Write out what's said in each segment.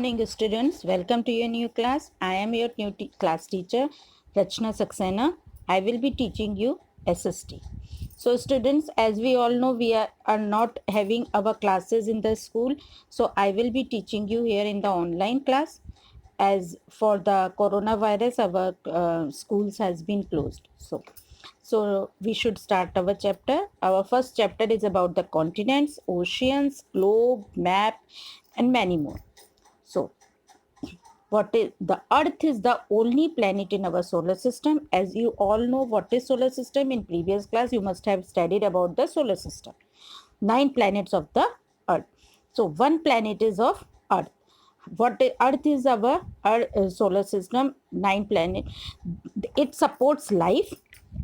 morning, students. Welcome to your new class. I am your new class teacher, Rachna Saxena. I will be teaching you SST. So, students, as we all know, we are not having our classes in the school. So, I will be teaching you here in the online class. As for the coronavirus, our schools has been closed. So we should start our chapter. Our first chapter is about the continents, oceans, globe, map, and many more. So, what is the Earth is the only planet in our solar system. As you all know, what is solar system? In previous class, you must have studied about the solar system. 9 planets of the Earth. So, one planet is of Earth. Earth is our solar system, 9 planet. It supports life.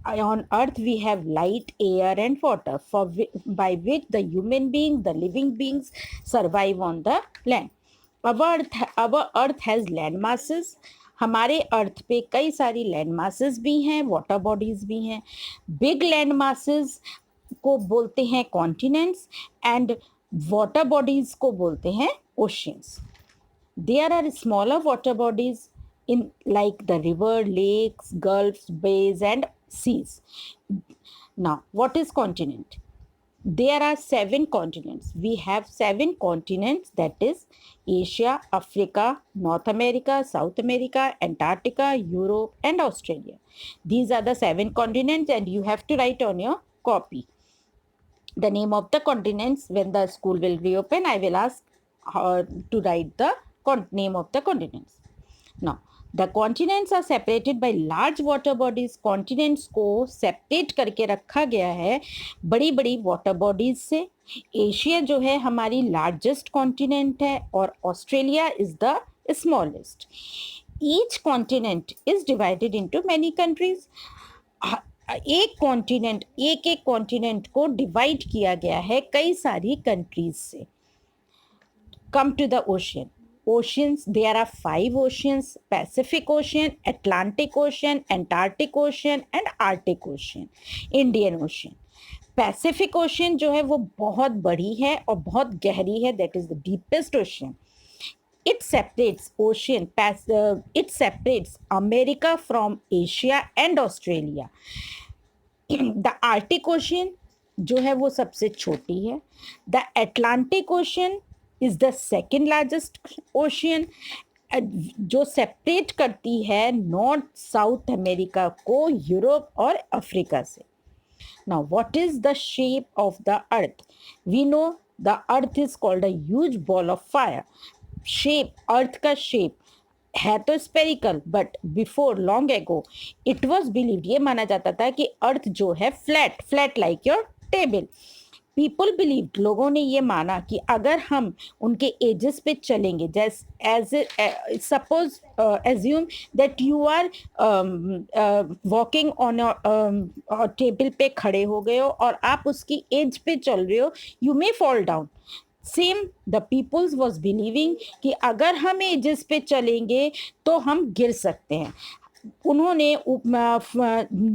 On Earth, we have light, air, and water, by which the human being, the living beings, survive on the land. our earth has land masses. हमारे अर्थ पे कई सारी land masses भी हैं, water bodies भी हैं. Big land masses को बोलते हैं कॉन्टिनेंट्स एंड वाटर बॉडीज को बोलते हैं oceans. There are smaller water bodies in like the river, lakes, gulfs, bays, and seas. Now, what is continent? There are 7 continents. We have 7 continents, that is Asia, Africa, North America, South America, Antarctica, Europe, and Australia. These are the 7 continents, and you have to write on your copy the name of the continents. When the school will reopen, I will ask to write the name of the continents. Now, the continents are separated by large water bodies. Continents को separate करके रखा गया है बड़ी बड़ी water bodies से. Asia जो है हमारी largest continent है और Australia is the smallest. Each continent is divided into many countries. एक एक कॉन्टिनेंट को डिवाइड किया गया है कई सारी कंट्रीज से. Come to the oceans. There are 5 oceans: Pacific Ocean, Atlantic Ocean, Antarctic Ocean, and Arctic Ocean. Indian Ocean. Pacific Ocean जो है वो बहुत बड़ी है और बहुत गहरी है. That is the deepest ocean. It separates America from Asia and Australia. The Arctic Ocean जो है वो सबसे छोटी है. The Atlantic Ocean is the second largest ocean, जो सेपरेट करती है नॉर्थ साउथ अमेरिका को यूरोप और अफ्रीका से. Now, what is the shape of the earth? We know the earth is called a huge ball of fire. Shape, अर्थ का shape है तो spherical, but before long ago it was believed, ये माना जाता था कि अर्थ जो है flat like your table. People believe, लोगों ने ये माना कि अगर हम उनके एजेस पे चलेंगे, जैसे suppose assume that you are walking on table पे खड़े हो गए हो और आप उसकी एज पे चल रहे हो, you may fall down. Same the peoples was believing कि अगर हम एजेस पे चलेंगे तो हम गिर सकते हैं. उन्होंने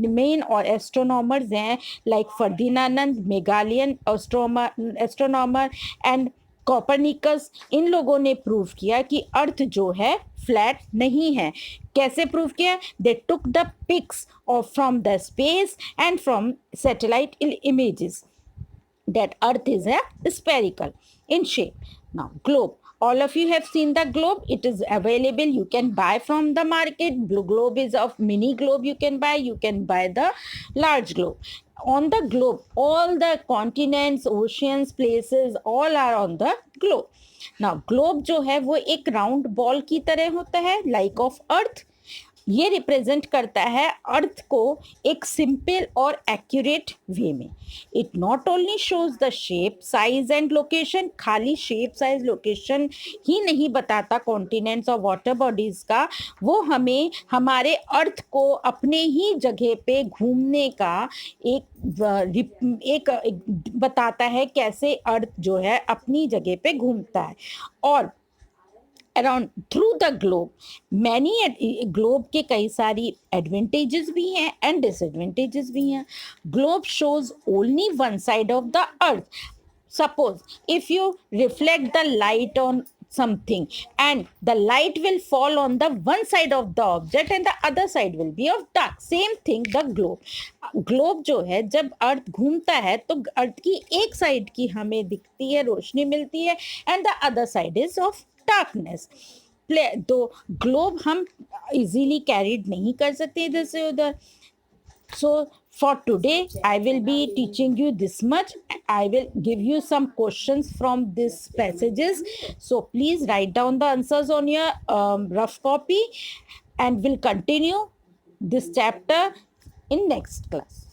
मेन और एस्ट्रोनॉमर्स हैं लाइक फर्दिनांद, मेगालियन एस्ट्रोनॉमर एंड कोपरनिकस. इन लोगों ने प्रूव किया कि अर्थ जो है फ्लैट नहीं है. कैसे प्रूव किया? They took the pics of from the space and from satellite images that earth is a spherical in shape. Now, globe. All of you have seen the globe. It is available. You can buy from the market. Blue globe is of mini globe you can buy. You can buy the large globe. On the globe, all the continents, oceans, places, all are on the globe. Now, globe जो है वो एक round ball की तरह होता है, like of earth. ये represent करता है अर्थ को एक सिंपल और एक्यूरेट वे में. It not only shows the shape, size and location. खाली शेप, साइज, लोकेशन ही नहीं बताता कॉन्टिनेंट्स और वाटर बॉडीज का, वो हमें हमारे अर्थ को अपने ही जगह पे घूमने का एक बताता है, कैसे अर्थ जो है अपनी जगह पे घूमता है. और around through the globe many globe के कई सारी एडवांटेजेस भी हैं एंड डिसएडवांटेजेस भी हैं. Globe shows only one side of the earth. Suppose if you reflect the light on something, and the light will fall on the one side of the object and the other side will be of dark. Same thing the globe जो है, जब अर्थ घूमता है तो अर्थ की एक side की हमें दिखती है, रोशनी मिलती है, and the other side is of darkness. तो ग्लोब हम इजीली कैरीड नहीं कर सकते इधर से उधर. So for today I will be teaching you this much. I will give you some questions from these passages, so please write down the answers on your rough copy, and we'll continue this chapter in next class.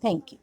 Thank you.